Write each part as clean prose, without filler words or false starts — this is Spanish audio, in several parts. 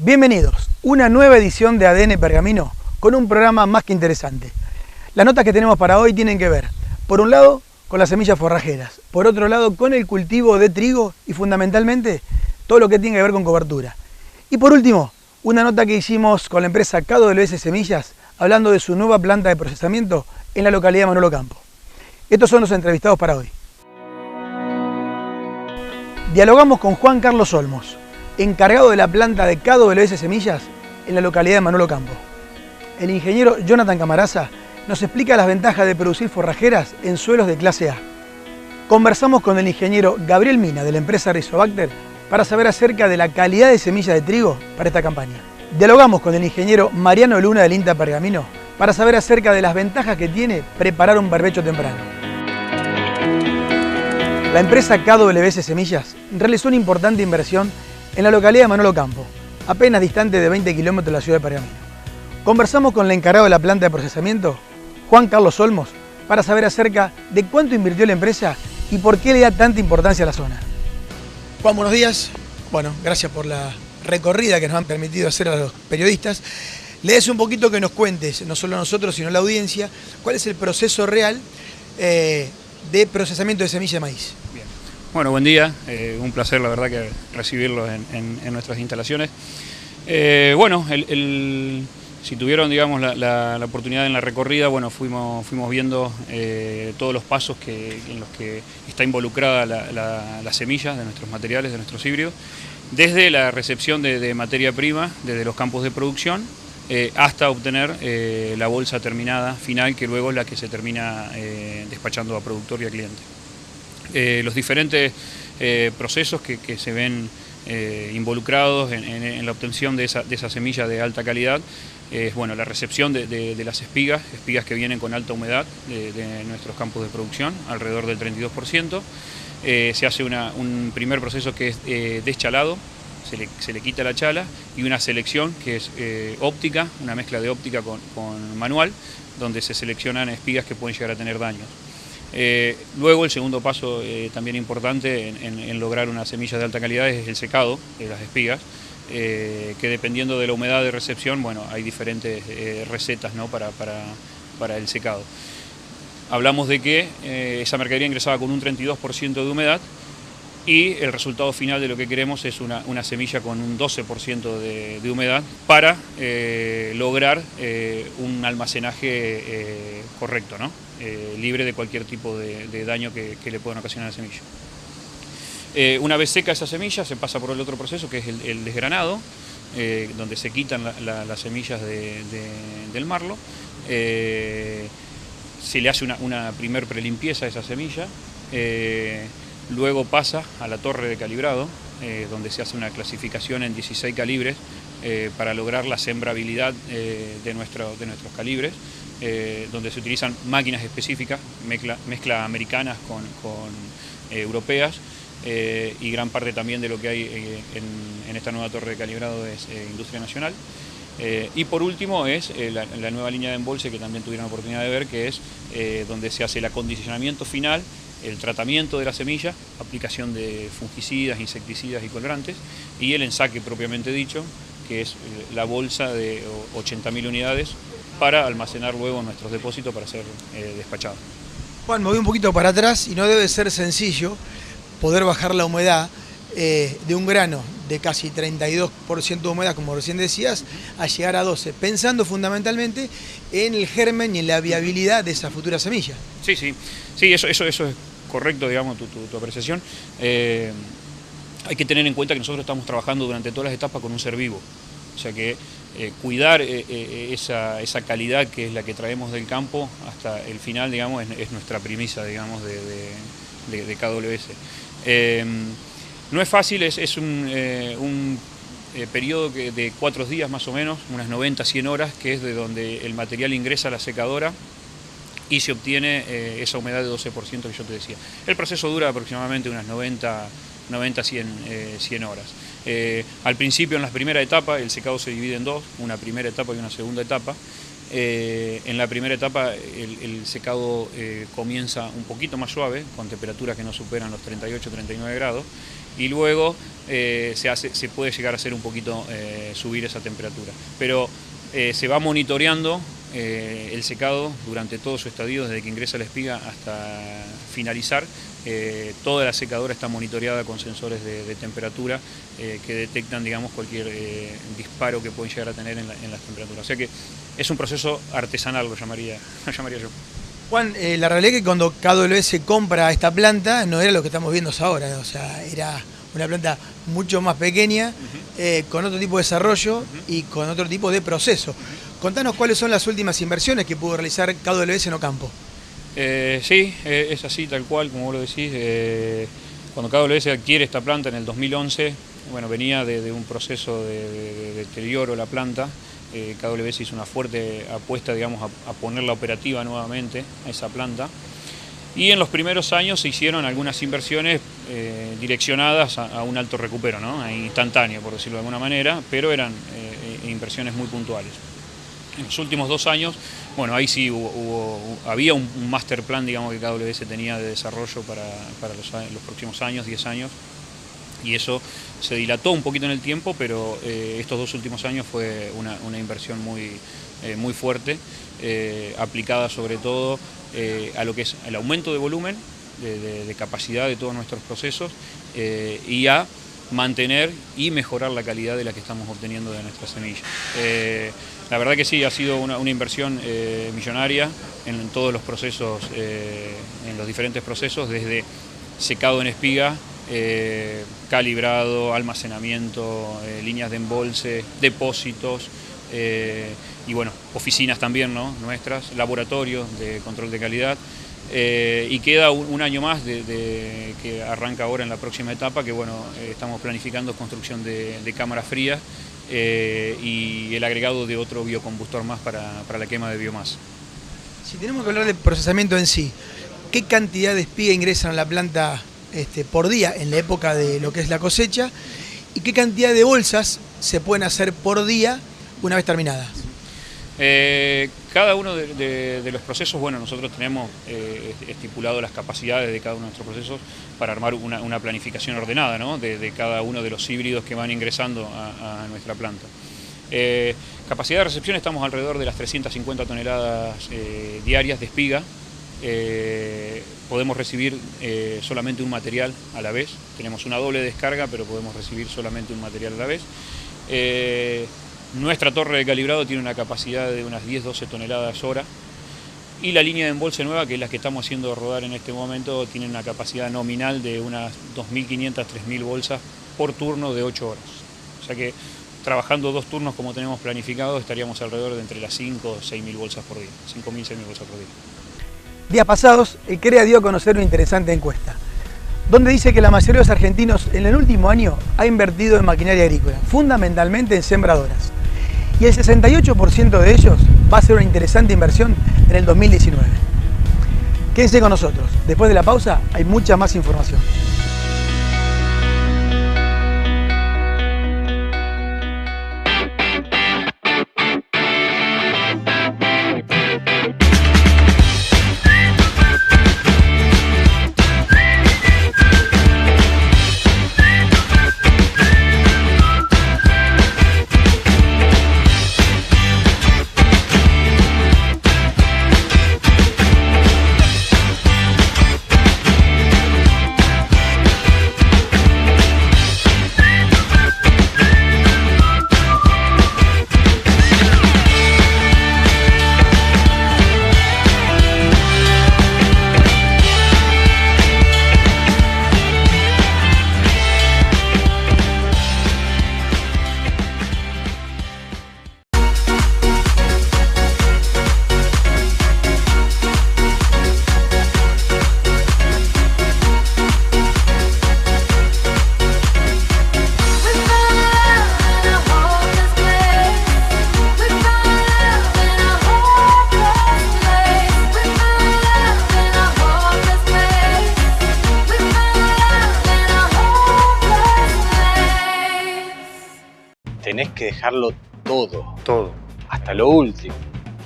Bienvenidos, una nueva edición de ADN Pergamino con un programa más que interesante. Las notas que tenemos para hoy tienen que ver, por un lado, con las semillas forrajeras, por otro lado, con el cultivo de trigo y fundamentalmente todo lo que tiene que ver con cobertura. Y por último, una nota que hicimos con la empresa KWS Semillas hablando de su nueva planta de procesamiento en la localidad de Manolo Campo. Estos son los entrevistados para hoy. Dialogamos con Juan Carlos Olmos, encargado de la planta de KWS Semillas en la localidad de Manolo Campo. El ingeniero Jonathan Camaraza nos explica las ventajas de producir forrajeras en suelos de clase A. Conversamos con el ingeniero Gabriel Mina de la empresa Rizobacter para saber acerca de la calidad de semillas de trigo para esta campaña. Dialogamos con el ingeniero Mariano Luna del INTA Pergamino para saber acerca de las ventajas que tiene preparar un barbecho temprano. La empresa KWS Semillas realizó una importante inversión en la localidad de Manolo Campo, apenas distante de 20 kilómetros de la ciudad de Pergamino. Conversamos con el encargado de la planta de procesamiento, Juan Carlos Olmos, para saber acerca de cuánto invirtió la empresa y por qué le da tanta importancia a la zona. Juan, buenos días. Bueno, gracias por la recorrida que nos han permitido hacer a los periodistas. Le des un poquito que nos cuentes, no solo a nosotros, sino a la audiencia, cuál es el proceso real de procesamiento de semilla de maíz. Bien. Bueno, buen día, un placer la verdad que recibirlos en nuestras instalaciones. Si tuvieron digamos, la oportunidad en la recorrida, bueno, fuimos viendo todos los pasos en los que está involucrada la semilla de nuestros materiales, de nuestros híbridos, desde la recepción de materia prima, desde los campos de producción, hasta obtener la bolsa terminada final, que luego es la que se termina despachando a productor y a cliente. Los diferentes procesos que se ven involucrados en la obtención de esa semilla de alta calidad es bueno, la recepción de las espigas que vienen con alta humedad de nuestros campos de producción, alrededor del 32%. Se hace un primer proceso que es deschalado, se le quita la chala, y una selección que es óptica, una mezcla de óptica con manual, donde se seleccionan espigas que pueden llegar a tener daños. Luego el segundo paso también importante en lograr una semilla de alta calidad es el secado de las espigas, que dependiendo de la humedad de recepción, bueno, hay diferentes recetas, ¿no? para el secado. Hablamos de que esa mercadería ingresaba con un 32% de humedad, y el resultado final de lo que queremos es una semilla con un 12% de humedad para lograr un almacenaje correcto, ¿no? Libre de cualquier tipo de daño que le puedan ocasionar a la semilla. Una vez seca esa semilla se pasa por el otro proceso, que es el desgranado, donde se quitan las semillas del marlo. Se le hace una primer prelimpieza a esa semilla. Luego pasa a la torre de calibrado, donde se hace una clasificación en 16 calibres para lograr la sembrabilidad de nuestros calibres, donde se utilizan máquinas específicas, mezcla americanas con europeas, y gran parte también de lo que hay en esta nueva torre de calibrado es industria nacional. Y por último es la nueva línea de embolse, que también tuvieron la oportunidad de ver, que es donde se hace el acondicionamiento final, el tratamiento de la semilla, aplicación de fungicidas, insecticidas y colorantes, y el ensaque propiamente dicho, que es la bolsa de 80.000 unidades para almacenar luego en nuestros depósitos para ser despachado. Juan, me voy un poquito para atrás y no debe ser sencillo poder bajar la humedad de un grano de casi 32% de humedad, como recién decías, a llegar a 12%, pensando fundamentalmente en el germen y en la viabilidad de esa futura semilla. Sí, eso es correcto, digamos, tu apreciación. Hay que tener en cuenta que nosotros estamos trabajando durante todas las etapas con un ser vivo, o sea que cuidar esa calidad que es la que traemos del campo hasta el final, digamos, es nuestra premisa, digamos, de KWS. No es fácil, es un periodo de 4 días más o menos, unas 90-100 horas, que es de donde el material ingresa a la secadora y se obtiene esa humedad de 12% que yo te decía. El proceso dura aproximadamente unas 90-100 horas. Al principio, en la primera etapa, el secado se divide en dos, una primera etapa y una segunda etapa. En la primera etapa el secado comienza un poquito más suave, con temperaturas que no superan los 38-39 grados, y luego se puede llegar a hacer un poquito subir esa temperatura. Pero se va monitoreando el secado durante todo su estadio, desde que ingresa la espiga hasta finalizar. Toda la secadora está monitoreada con sensores de temperatura que detectan, digamos, cualquier disparo que pueden llegar a tener en las temperaturas. O sea que es un proceso artesanal, lo llamaría yo. Juan, la realidad es que cuando KWS compra esta planta no era lo que estamos viendo ahora, o sea, era una planta mucho más pequeña, con otro tipo de desarrollo y con otro tipo de proceso. Contanos cuáles son las últimas inversiones que pudo realizar KWS en Ocampo. Sí, es así, tal cual, como vos lo decís. Cuando KWS adquiere esta planta en el 2011, bueno, venía de un proceso de deterioro la planta. KWS hizo una fuerte apuesta, digamos, a ponerla operativa nuevamente a esa planta. Y en los primeros años se hicieron algunas inversiones direccionadas a un alto recupero, ¿no? Instantáneo, por decirlo de alguna manera, pero eran inversiones muy puntuales. En los últimos 2 años, bueno, ahí sí había un master plan, digamos, que KWS tenía de desarrollo para los próximos años, 10 años, y eso se dilató un poquito en el tiempo, pero estos 2 últimos años fue una inversión muy fuerte, aplicada sobre todo a lo que es el aumento de volumen, de capacidad de todos nuestros procesos, y a mantener y mejorar la calidad de la que estamos obteniendo de nuestras semillas. La verdad que sí, ha sido una inversión millonaria en todos los procesos, en los diferentes procesos, desde secado en espiga, calibrado, almacenamiento, líneas de embolse, depósitos, y bueno, oficinas también, ¿no?, nuestras, laboratorios de control de calidad. Y queda un año más que arranca ahora en la próxima etapa, que bueno, estamos planificando construcción de cámaras frías y el agregado de otro biocombustor más para la quema de biomasa. Si tenemos que hablar de procesamiento en sí, ¿qué cantidad de espiga ingresan a la planta por día en la época de lo que es la cosecha? ¿Y qué cantidad de bolsas se pueden hacer por día una vez terminadas? Cada uno de los procesos, bueno, nosotros tenemos estipulado las capacidades de cada uno de nuestros procesos para armar una planificación ordenada, ¿no?, de cada uno de los híbridos que van ingresando a nuestra planta. Capacidad de recepción, estamos alrededor de las 350 toneladas diarias de espiga. Podemos recibir solamente un material a la vez. Tenemos una doble descarga, pero podemos recibir solamente un material a la vez. Nuestra torre de calibrado tiene una capacidad de unas 10-12 toneladas hora, y la línea de embolse nueva, que es la que estamos haciendo rodar en este momento, tiene una capacidad nominal de unas 2.500-3.000 bolsas por turno de 8 horas. O sea que trabajando 2 turnos como tenemos planificado, estaríamos alrededor de entre las 5 o 6.000 bolsas por día, 5.000, 6.000 bolsas por día. Días pasados, el CREA dio a conocer una interesante encuesta, donde dice que la mayoría de los argentinos en el último año ha invertido en maquinaria agrícola, fundamentalmente en sembradoras. Y el 68% de ellos va a ser una interesante inversión en el 2019. Quédense con nosotros. Después de la pausa hay mucha más información. Tenés que dejarlo todo. Todo. Hasta lo último.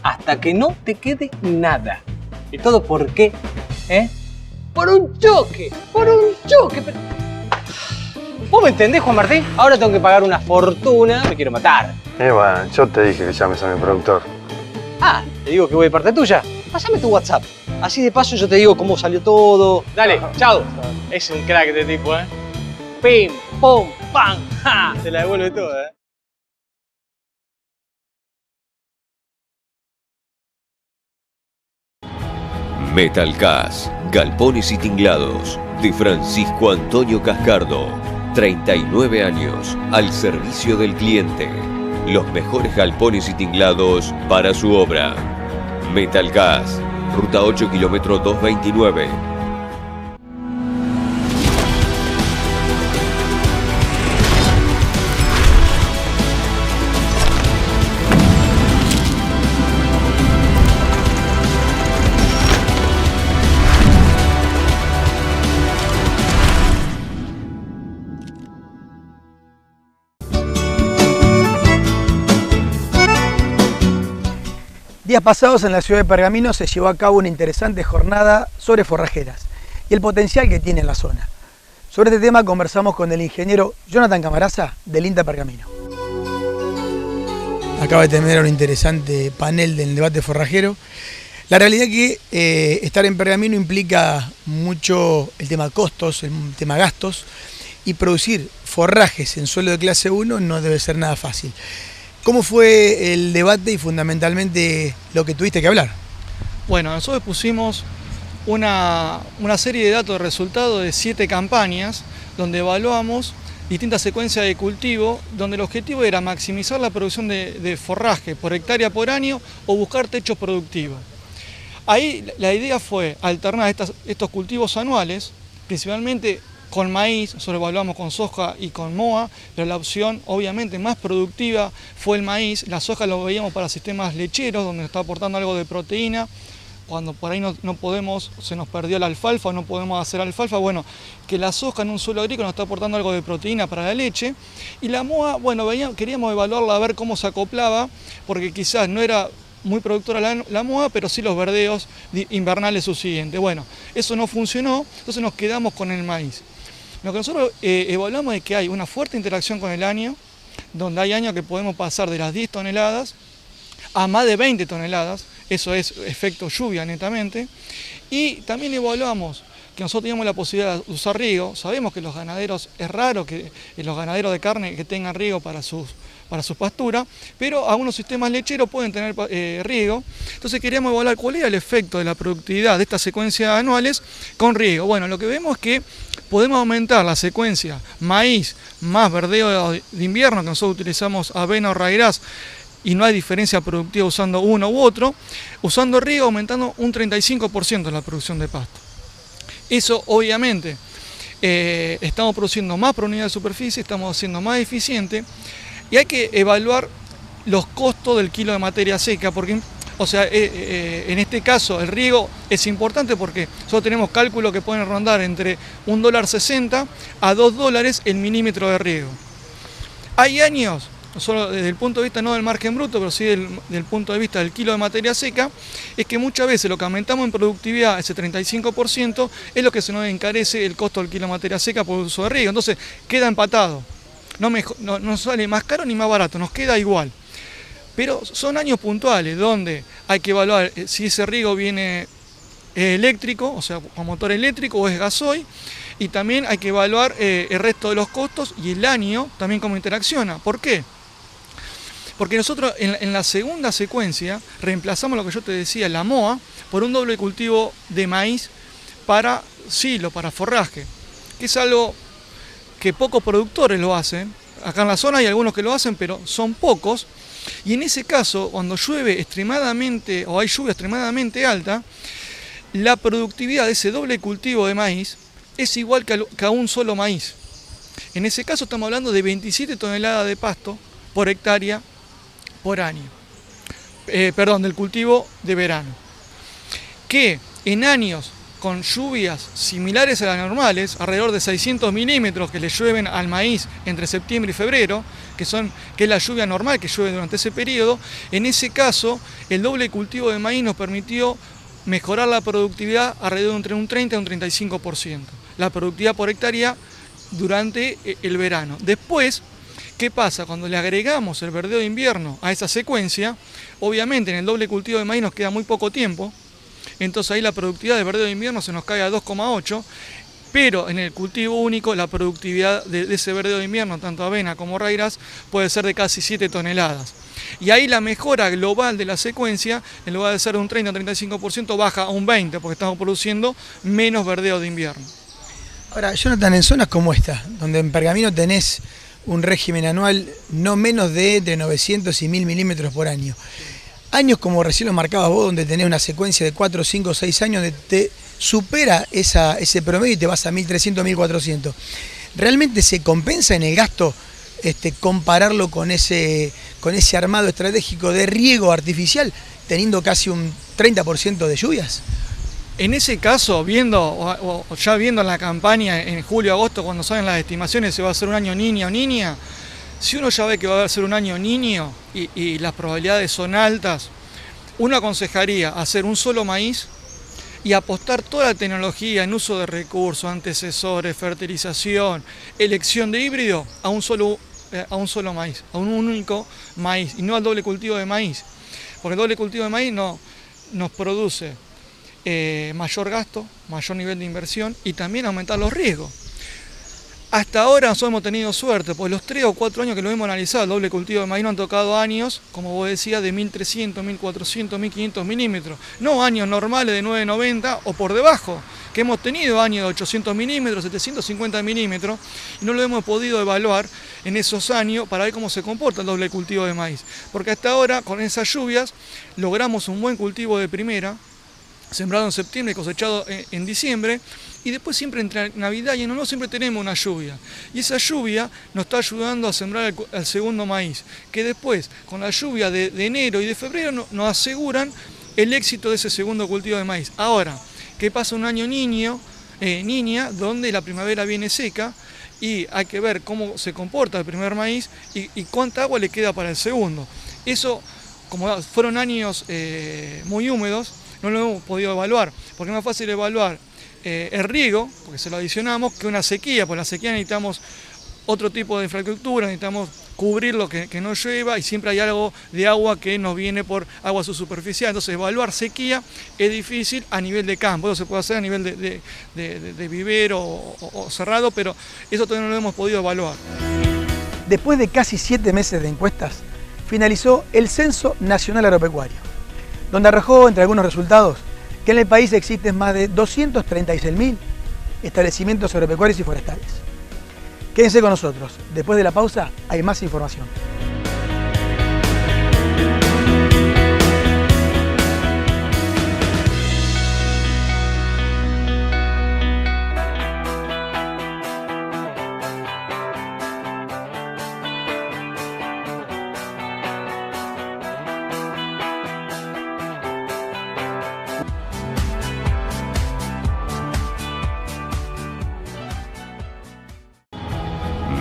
Hasta que no te quede nada. ¿Y todo por qué? Por un choque. Por un choque. ¿Vos me entendés, Juan Martín? Ahora tengo que pagar una fortuna, me quiero matar. Bueno, yo te dije que llames a mi productor. Ah, te digo que voy de parte tuya. Pásame tu WhatsApp. Así de paso yo te digo cómo salió todo. Dale, chao. Es un crack este tipo, ¿eh? Pim, pum, pam, ja. Se la devuelve toda, ¿eh? Metalcast, galpones y tinglados, de Francisco Antonio Cascardo. 39 años al servicio del cliente. Los mejores galpones y tinglados para su obra. Metalcast, ruta 8, kilómetro 229. Días pasados en la ciudad de Pergamino se llevó a cabo una interesante jornada sobre forrajeras y el potencial que tiene en la zona. Sobre este tema conversamos con el ingeniero Jonathan Camaraza del INTA Pergamino. Acaba de terminar un interesante panel del debate forrajero. La realidad es que estar en Pergamino implica mucho el tema costos, el tema gastos, y producir forrajes en suelo de clase 1 no debe ser nada fácil. ¿Cómo fue el debate y fundamentalmente lo que tuviste que hablar? Bueno, nosotros pusimos una serie de datos de resultados de 7 campañas donde evaluamos distintas secuencias de cultivo, donde el objetivo era maximizar la producción de forraje por hectárea por año o buscar techos productivos. Ahí la idea fue alternar estos cultivos anuales, principalmente con maíz, nosotros evaluamos con soja y con moa, pero la opción obviamente más productiva fue el maíz. La soja lo veíamos para sistemas lecheros, donde nos está aportando algo de proteína. Cuando por ahí no podemos, se nos perdió la alfalfa, no podemos hacer alfalfa, bueno, que la soja en un suelo agrícola nos está aportando algo de proteína para la leche. Y la moa, bueno, queríamos evaluarla a ver cómo se acoplaba, porque quizás no era muy productora la moa, pero sí los verdeos invernales subsiguientes. Bueno, eso no funcionó, entonces nos quedamos con el maíz. Lo que nosotros evaluamos es que hay una fuerte interacción con el año, donde hay años que podemos pasar de las 10 toneladas a más de 20 toneladas, eso es efecto lluvia netamente, y también evaluamos que nosotros teníamos la posibilidad de usar riego. Sabemos que los ganaderos, es raro que los ganaderos de carne que tengan riego para sus pasturas, pero algunos sistemas lecheros pueden tener riego. Entonces queríamos evaluar cuál era el efecto de la productividad de estas secuencias anuales con riego. Bueno, lo que vemos es que podemos aumentar la secuencia maíz más verdeo de invierno, que nosotros utilizamos avena o raigras, y no hay diferencia productiva usando uno u otro, usando riego aumentando un 35% la producción de pasto. Eso obviamente estamos produciendo más por unidad de superficie, estamos siendo más eficientes, y hay que evaluar los costos del kilo de materia seca, porque en este caso el riego es importante porque nosotros tenemos cálculos que pueden rondar entre $1.60 a $2 el milímetro de riego. Hay años, no solo desde el punto de vista no del margen bruto, pero sí del punto de vista del kilo de materia seca, es que muchas veces lo que aumentamos en productividad, ese 35%, es lo que se nos encarece el costo del kilo de materia seca por uso de riego. Entonces queda empatado, no sale más caro ni más barato, nos queda igual. Pero son años puntuales donde hay que evaluar si ese riego viene eléctrico, o sea, con motor eléctrico o es gasoil, y también hay que evaluar el resto de los costos y el año también cómo interacciona. ¿Por qué? Porque nosotros en la segunda secuencia reemplazamos lo que yo te decía, la moa, por un doble cultivo de maíz para silo, para forraje, que es algo que pocos productores lo hacen. Acá en la zona hay algunos que lo hacen, pero son pocos. Y en ese caso, cuando llueve extremadamente o hay lluvia extremadamente alta, la productividad de ese doble cultivo de maíz es igual que a un solo maíz. En ese caso estamos hablando de 27 toneladas de pasto por hectárea por año. Del cultivo de verano. Que en años con lluvias similares a las normales, alrededor de 600 milímetros que le llueven al maíz entre septiembre y febrero, que es la lluvia normal que llueve durante ese periodo, en ese caso el doble cultivo de maíz nos permitió mejorar la productividad alrededor de entre un 30 y un 35%. La productividad por hectárea durante el verano. Después, ¿qué pasa? Cuando le agregamos el verdeo de invierno a esa secuencia, obviamente en el doble cultivo de maíz nos queda muy poco tiempo, entonces ahí la productividad del verdeo de invierno se nos cae a 2,8, pero en el cultivo único la productividad de ese verdeo de invierno, tanto avena como raíz, puede ser de casi 7 toneladas. Y ahí la mejora global de la secuencia, en lugar de ser de un 30-35%, baja a un 20%, porque estamos produciendo menos verdeo de invierno. Ahora, Jonathan, en zonas como esta, donde en Pergamino tenés un régimen anual no menos de entre 900 y 1000 milímetros por año, años como recién lo marcabas vos, donde tenés una secuencia de 4, 5, 6 años, donde te supera ese promedio y te vas a 1300, 1400, ¿realmente se compensa en el gasto compararlo con ese armado estratégico de riego artificial, teniendo casi un 30% de lluvias? En ese caso, ya viendo la campaña en julio, agosto, cuando salen las estimaciones si va a ser un año niño o niña, si uno ya ve que va a ser un año niño y las probabilidades son altas, uno aconsejaría hacer un solo maíz y apostar toda la tecnología en uso de recursos, antecesores, fertilización, elección de híbrido a un solo maíz, a un único maíz y no al doble cultivo de maíz, porque el doble cultivo de maíz nos produce mayor gasto, mayor nivel de inversión y también aumentar los riesgos. Hasta ahora nosotros hemos tenido suerte, porque los 3 o 4 años que lo hemos analizado, el doble cultivo de maíz no han tocado años, como vos decías, de 1300, 1400, 1500 milímetros, no años normales de 990 o por debajo, que hemos tenido años de 800 milímetros, 750 milímetros, y no lo hemos podido evaluar en esos años para ver cómo se comporta el doble cultivo de maíz. Porque hasta ahora, con esas lluvias, logramos un buen cultivo de primera, sembrado en septiembre y cosechado en diciembre, y después siempre entre Navidad y Año Nuevo siempre tenemos una lluvia, y esa lluvia nos está ayudando a sembrar el segundo maíz, que después con la lluvia de enero y de febrero nos aseguran el éxito de ese segundo cultivo de maíz. Ahora, ¿qué pasa un año niña, donde la primavera viene seca y hay que ver cómo se comporta el primer maíz y cuánta agua le queda para el segundo? Eso, como fueron años muy húmedos, no lo hemos podido evaluar, porque es más fácil evaluar el riego, porque se lo adicionamos, que una sequía. Por la sequía necesitamos otro tipo de infraestructura, necesitamos cubrir lo que no llueva y siempre hay algo de agua que nos viene por agua subsuperficial. Entonces evaluar sequía es difícil a nivel de campo, eso se puede hacer a nivel de vivero o cerrado, pero eso todavía no lo hemos podido evaluar. Después de casi 7 meses de encuestas, finalizó el Censo Nacional Agropecuario, donde arrojó, entre algunos resultados, que en el país existen más de 236.000 establecimientos agropecuarios y forestales. Quédense con nosotros, después de la pausa hay más información.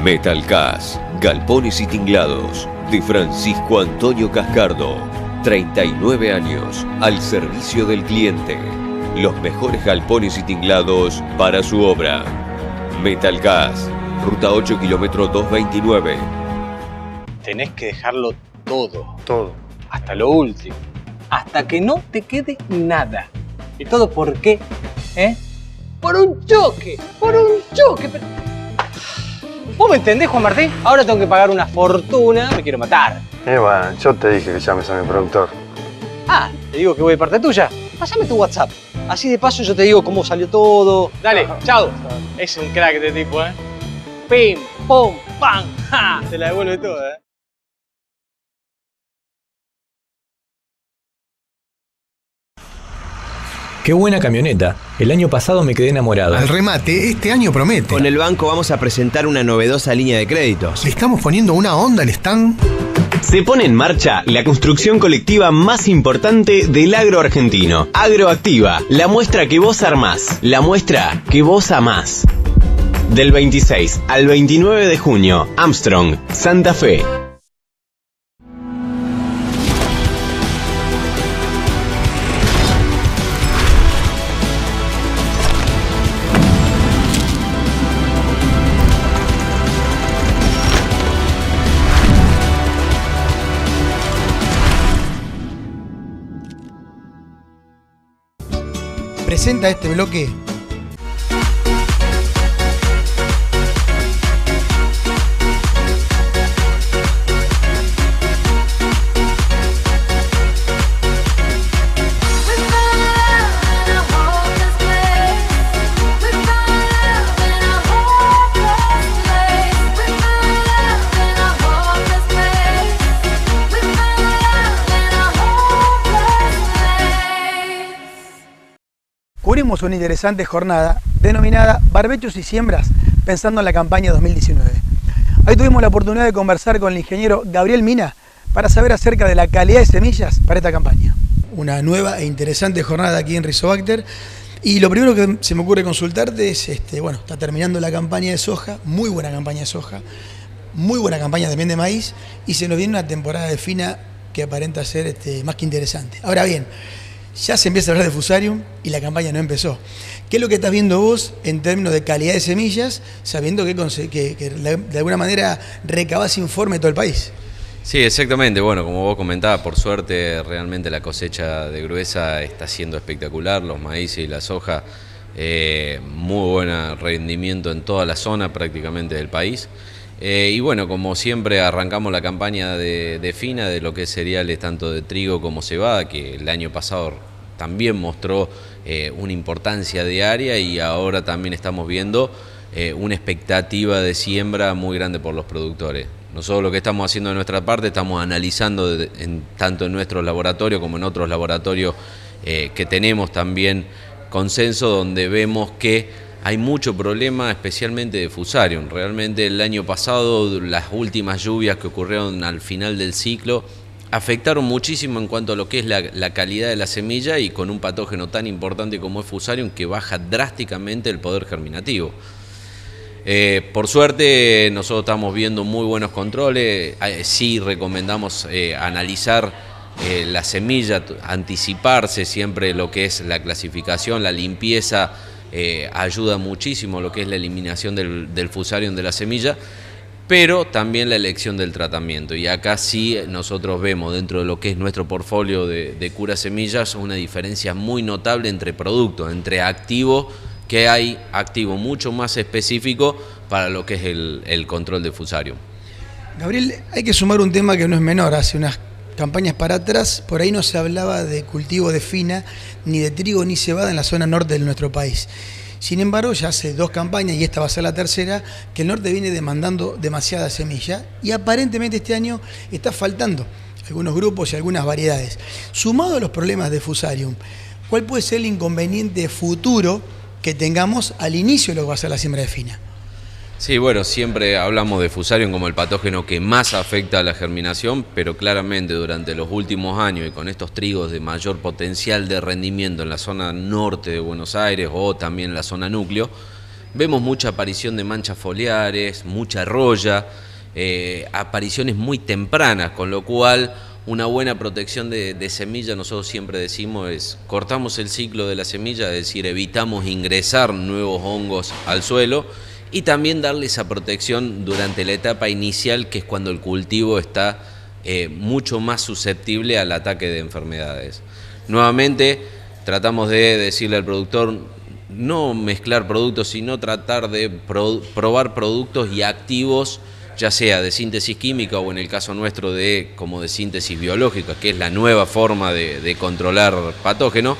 Metalcast, galpones y tinglados, de Francisco Antonio Cascardo. 39 años al servicio del cliente. Los mejores galpones y tinglados para su obra. Metalcast, ruta 8, kilómetro 229. Tenés que dejarlo todo. Todo. Hasta lo último. Hasta que no te quede nada. ¿Y todo por qué? Por un choque. Pero... ¿Vos me entendés, Juan Martín? Ahora tengo que pagar una fortuna, me quiero matar. Bueno, yo te dije que llames a mi productor. Ah, te digo que voy de parte tuya. Pásame tu WhatsApp. Así de paso yo te digo cómo salió todo. Dale, chao. Es un crack este tipo, Pim, pum, pam, ja. Te la devuelve toda, Qué buena camioneta. El año pasado me quedé enamorado. Al remate, este año promete. Con el banco vamos a presentar una novedosa línea de créditos. Le estamos poniendo una onda al stand. Se pone en marcha la construcción colectiva más importante del agro argentino. Agroactiva, la muestra que vos armás, la muestra que vos amás. Del 26 al 29 de junio, Armstrong, Santa Fe. presenta este bloque. Cubrimos una interesante jornada denominada Barbechos y Siembras, pensando en la campaña 2019. Hoy tuvimos la oportunidad de conversar con el ingeniero Gabriel Mina para saber acerca de la calidad de semillas para esta campaña. Una nueva e interesante jornada aquí en Rizobacter. Y lo primero que se me ocurre consultarte es, bueno, está terminando la campaña de soja, muy buena campaña de soja, muy buena campaña también de maíz, y se nos viene una temporada de fina que aparenta ser más que interesante. Ahora bien, ya se empieza a hablar de Fusarium y la campaña no empezó. ¿Qué es lo que estás viendo vos en términos de calidad de semillas, sabiendo que de alguna manera recabás informe de todo el país? Sí, exactamente. Bueno, como vos comentabas, por suerte realmente la cosecha de gruesa está siendo espectacular, los maíces y la soja, muy buen rendimiento en toda la zona prácticamente del país. Y bueno, como siempre arrancamos la campaña de fina de lo que es cereales tanto de trigo como cebada, que el año pasado también mostró una importancia diaria, y ahora también estamos viendo una expectativa de siembra muy grande por los productores. Nosotros lo que estamos haciendo de nuestra parte, estamos analizando tanto en nuestros laboratorios como en otros laboratorios que tenemos también consenso, donde vemos que hay mucho problema, especialmente de Fusarium. Realmente el año pasado las últimas lluvias que ocurrieron al final del ciclo afectaron muchísimo en cuanto a lo que es la calidad de la semilla, y con un patógeno tan importante como es Fusarium, que baja drásticamente el poder germinativo. Por suerte nosotros estamos viendo muy buenos controles. Sí recomendamos analizar la semilla, anticiparse siempre lo que es la clasificación, la limpieza. Ayuda muchísimo lo que es la eliminación del Fusarium de la semilla, pero también la elección del tratamiento. Y acá sí nosotros vemos dentro de lo que es nuestro portfolio de cura semillas una diferencia muy notable entre productos, entre activos, que hay activo mucho más específico para lo que es el control de Fusarium. Gabriel, hay que sumar un tema que no es menor. Hace unas campañas para atrás, por ahí no se hablaba de cultivo de fina, ni de trigo ni cebada en la zona norte de nuestro país. Sin embargo, ya hace 2 campañas, y esta va a ser la tercera, que el norte viene demandando demasiada semilla, y aparentemente este año está faltando algunos grupos y algunas variedades. Sumado a los problemas de Fusarium, ¿cuál puede ser el inconveniente futuro que tengamos al inicio de lo que va a ser la siembra de fina? Sí, bueno, siempre hablamos de Fusarium como el patógeno que más afecta a la germinación, pero claramente durante los últimos años, y con estos trigos de mayor potencial de rendimiento en la zona norte de Buenos Aires o también en la zona núcleo, vemos mucha aparición de manchas foliares, mucha roya, apariciones muy tempranas, con lo cual una buena protección de semilla, nosotros siempre decimos, es cortamos el ciclo de la semilla, es decir, evitamos ingresar nuevos hongos al suelo, y también darle esa protección durante la etapa inicial, que es cuando el cultivo está mucho más susceptible al ataque de enfermedades. Nuevamente tratamos de decirle al productor no mezclar productos, sino tratar de probar productos y activos, ya sea de síntesis química o en el caso nuestro como de síntesis biológica, que es la nueva forma de controlar patógenos,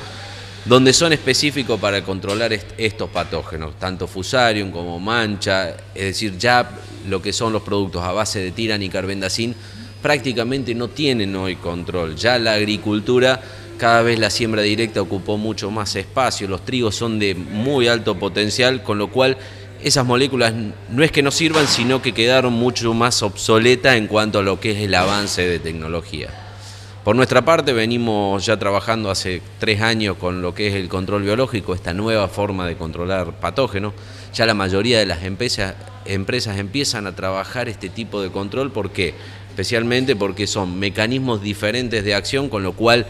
donde son específicos para controlar estos patógenos, tanto Fusarium como mancha, es decir, ya lo que son los productos a base de tiran y carbendazim prácticamente no tienen hoy control. Ya la agricultura, cada vez la siembra directa ocupó mucho más espacio, los trigos son de muy alto potencial, con lo cual esas moléculas no es que no sirvan, sino que quedaron mucho más obsoletas en cuanto a lo que es el avance de tecnología. Por nuestra parte venimos ya trabajando hace 3 años con lo que es el control biológico, esta nueva forma de controlar patógenos. Ya la mayoría de las empresas empiezan a trabajar este tipo de control. ¿Por qué? Especialmente porque son mecanismos diferentes de acción, con lo cual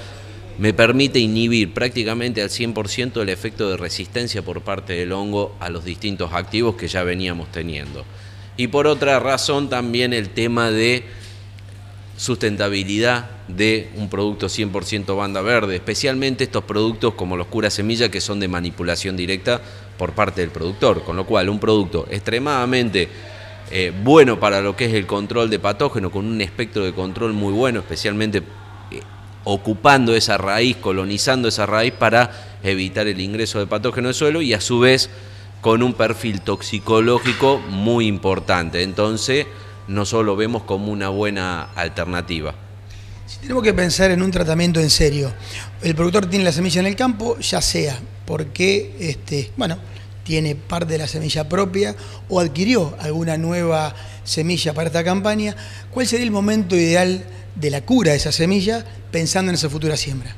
me permite inhibir prácticamente al 100% el efecto de resistencia por parte del hongo a los distintos activos que ya veníamos teniendo. Y por otra razón también el tema de sustentabilidad de un producto 100% banda verde, especialmente estos productos como los cura semilla que son de manipulación directa por parte del productor, con lo cual un producto extremadamente bueno para lo que es el control de patógenos, con un espectro de control muy bueno, especialmente ocupando esa raíz, colonizando esa raíz para evitar el ingreso de patógenos de suelo y a su vez con un perfil toxicológico muy importante. Entonces nosotros lo vemos como una buena alternativa. Si tenemos que pensar en un tratamiento en serio, el productor tiene la semilla en el campo, ya sea porque tiene parte de la semilla propia o adquirió alguna nueva semilla para esta campaña, ¿cuál sería el momento ideal de la cura de esa semilla pensando en esa futura siembra?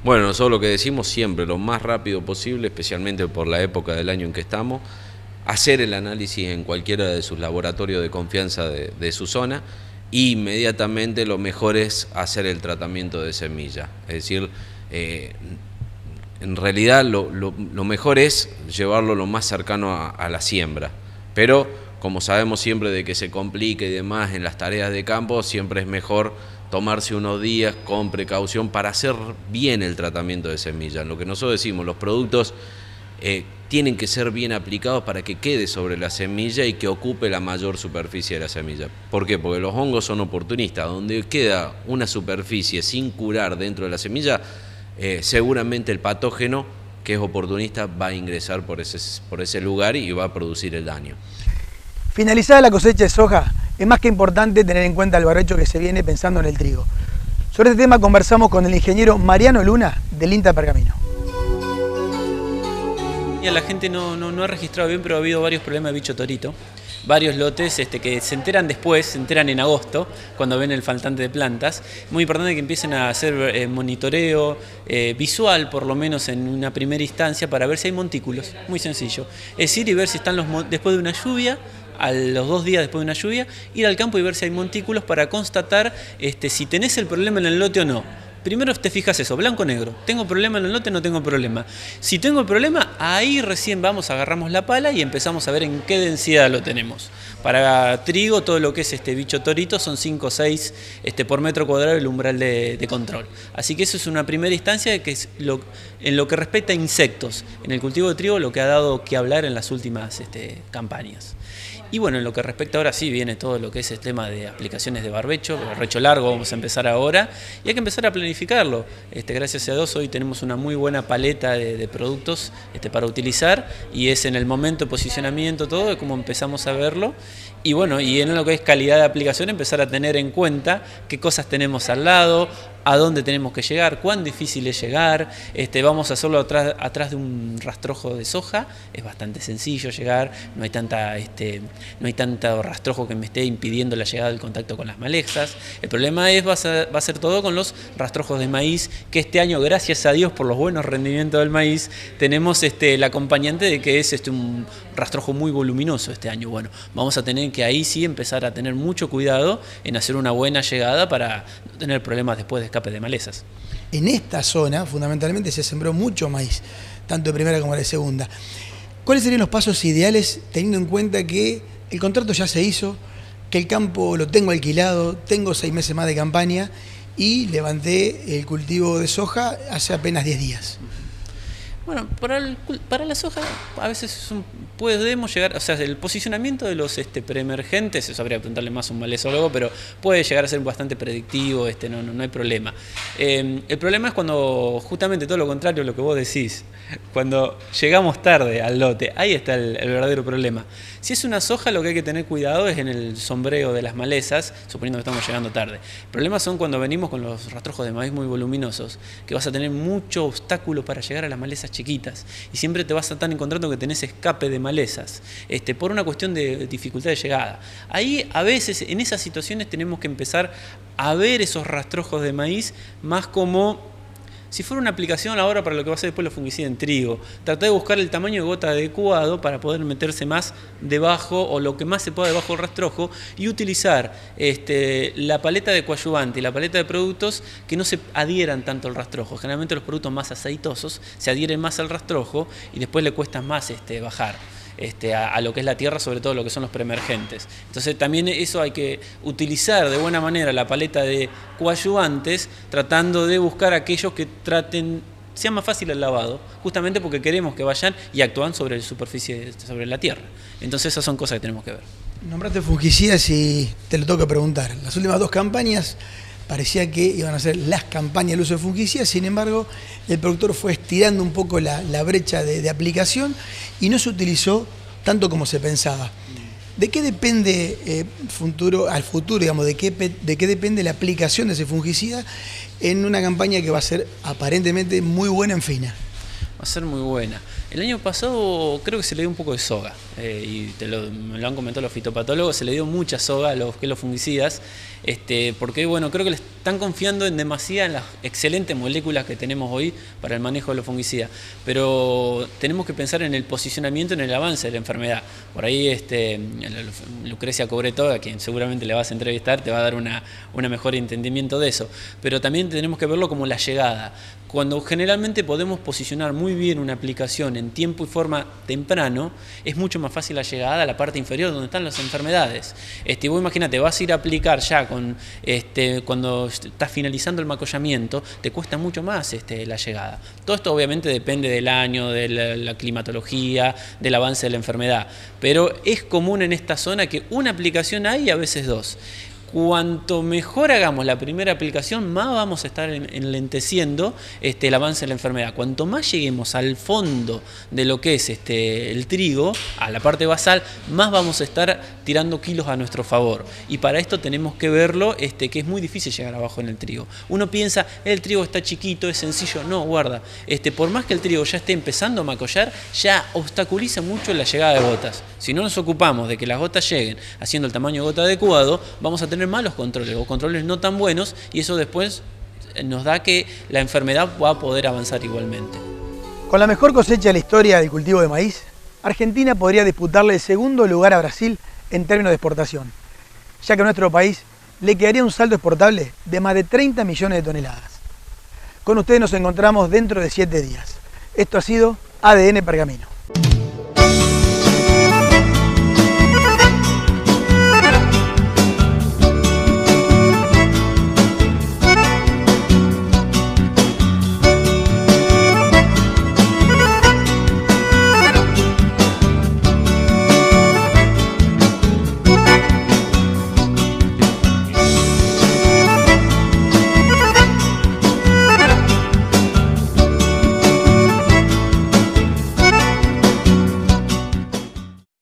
Bueno, nosotros lo que decimos siempre, lo más rápido posible, especialmente por la época del año en que estamos, hacer el análisis en cualquiera de sus laboratorios de confianza de su zona, e inmediatamente lo mejor es hacer el tratamiento de semilla. Es decir, en realidad lo mejor es llevarlo lo más cercano a la siembra, pero como sabemos siempre de que se complica y demás en las tareas de campo, siempre es mejor tomarse unos días con precaución para hacer bien el tratamiento de semilla. Lo que nosotros decimos, los productos tienen que ser bien aplicados para que quede sobre la semilla y que ocupe la mayor superficie de la semilla. ¿Por qué? Porque los hongos son oportunistas. Donde queda una superficie sin curar dentro de la semilla, seguramente el patógeno que es oportunista va a ingresar por ese lugar y va a producir el daño. Finalizada la cosecha de soja, es más que importante tener en cuenta el barbecho que se viene pensando en el trigo. Sobre este tema conversamos con el ingeniero Mariano Luna del INTA Pergamino. La gente no ha registrado bien, pero ha habido varios problemas de bicho torito. Varios lotes que se enteran después, se enteran en agosto, cuando ven el faltante de plantas. Muy importante que empiecen a hacer monitoreo visual, por lo menos en una primera instancia, para ver si hay montículos. Muy sencillo. Es ir y ver si están después de una lluvia, a los 2 días después de una lluvia, ir al campo y ver si hay montículos para constatar si tenés el problema en el lote o no. Primero te fijas eso, blanco o negro. ¿Tengo problema en el lote? No tengo problema. Si tengo el problema, ahí recién agarramos la pala y empezamos a ver en qué densidad lo tenemos. Para trigo, todo lo que es bicho torito son 5 o 6 por metro cuadrado el umbral de control. Así que eso es una primera instancia que es en lo que respecta a insectos. En el cultivo de trigo lo que ha dado que hablar en las últimas campañas. Y bueno, en lo que respecta ahora sí viene todo lo que es el tema de aplicaciones de barbecho largo vamos a empezar ahora y hay que empezar a planificarlo. Gracias a Dios hoy tenemos una muy buena paleta de productos para utilizar y es en el momento de posicionamiento todo de cómo empezamos a verlo y bueno, y en lo que es calidad de aplicación empezar a tener en cuenta qué cosas tenemos al lado, a dónde tenemos que llegar, cuán difícil es llegar, vamos a hacerlo atrás de un rastrojo de soja, es bastante sencillo llegar, no hay tanto rastrojo que me esté impidiendo la llegada del contacto con las malezas. El problema va a ser todo con los rastrojos de maíz, que este año, gracias a Dios por los buenos rendimientos del maíz, tenemos el acompañante de que es un rastrojo muy voluminoso este año. Bueno, vamos a tener que ahí sí empezar a tener mucho cuidado en hacer una buena llegada para no tener problemas después de escape de malezas. En esta zona, fundamentalmente, se sembró mucho maíz, tanto de primera como de segunda. ¿Cuáles serían los pasos ideales teniendo en cuenta que el contrato ya se hizo, que el campo lo tengo alquilado, tengo 6 meses más de campaña y levanté el cultivo de soja hace apenas 10 días? Bueno, para la soja a veces podemos llegar, o sea, el posicionamiento de los preemergentes, eso habría que preguntarle más a un malezólogo, pero puede llegar a ser bastante predictivo, no hay problema. El problema es cuando justamente todo lo contrario a lo que vos decís, cuando llegamos tarde al lote, ahí está el verdadero problema. Si es una soja, lo que hay que tener cuidado es en el sombreo de las malezas, suponiendo que estamos llegando tarde. El problema son cuando venimos con los rastrojos de maíz muy voluminosos, que vas a tener mucho obstáculo para llegar a las malezas chiquitas y siempre te vas a estar encontrando que tenés escape de malezas por una cuestión de dificultad de llegada. Ahí a veces en esas situaciones tenemos que empezar a ver esos rastrojos de maíz más como si fuera una aplicación ahora para lo que va a ser después los fungicidas en trigo. Tratar de buscar el tamaño de gota adecuado para poder meterse más debajo o lo que más se pueda debajo del rastrojo y utilizar la paleta de coadyuvante y la paleta de productos que no se adhieran tanto al rastrojo. Generalmente los productos más aceitosos se adhieren más al rastrojo y después le cuesta más bajar. a lo que es la tierra, sobre todo lo que son los preemergentes. Entonces también eso hay que utilizar de buena manera la paleta de coadyuvantes, tratando de buscar aquellos que sea más fácil el lavado, justamente porque queremos que vayan y actúan sobre la superficie, sobre la tierra. Entonces esas son cosas que tenemos que ver. Nombraste fungicidas y te lo tengo que preguntar. Las últimas 2 campañas parecía que iban a ser las campañas del uso de fungicidas, sin embargo, el productor fue estirando un poco la brecha de aplicación y no se utilizó tanto como se pensaba. ¿De qué depende al futuro, digamos, de qué depende la aplicación de ese fungicida en una campaña que va a ser aparentemente muy buena en fina? Va a ser muy buena. El año pasado creo que se le dio un poco de soga, y me lo han comentado los fitopatólogos, se le dio mucha soga a los fungicidas, porque bueno, creo que le están confiando en demasía en las excelentes moléculas que tenemos hoy para el manejo de los fungicidas, pero tenemos que pensar en el posicionamiento, en el avance de la enfermedad. Por ahí Lucrecia Cobretó, a quien seguramente le vas a entrevistar, te va a dar una mejor entendimiento de eso, pero también tenemos que verlo como la llegada. Cuando generalmente podemos posicionar muy bien una aplicación en tiempo y forma temprano, es mucho más fácil la llegada a la parte inferior donde están las enfermedades. Vos imagínate, vas a ir a aplicar ya cuando estás finalizando el macollamiento, te cuesta mucho más la llegada. Todo esto obviamente depende del año, de la climatología, del avance de la enfermedad, pero es común en esta zona que una aplicación hay y a veces 2. Cuanto mejor hagamos la primera aplicación, más vamos a estar enlenteciendo el avance de la enfermedad. Cuanto más lleguemos al fondo de lo que es el trigo, a la parte basal, más vamos a estar tirando kilos a nuestro favor. Y para esto tenemos que verlo, que es muy difícil llegar abajo en el trigo. Uno piensa, el trigo está chiquito, es sencillo. No, guarda. Por más que el trigo ya esté empezando a macollar, ya obstaculiza mucho la llegada de gotas. Si no nos ocupamos de que las gotas lleguen haciendo el tamaño de gota adecuado, vamos a tener malos controles o controles no tan buenos, y eso después nos da que la enfermedad va a poder avanzar igualmente. Con la mejor cosecha de la historia del cultivo de maíz, Argentina podría disputarle el segundo lugar a Brasil en términos de exportación, ya que a nuestro país le quedaría un saldo exportable de más de 30 millones de toneladas. Con ustedes nos encontramos dentro de 7 días. Esto ha sido ADN Pergamino.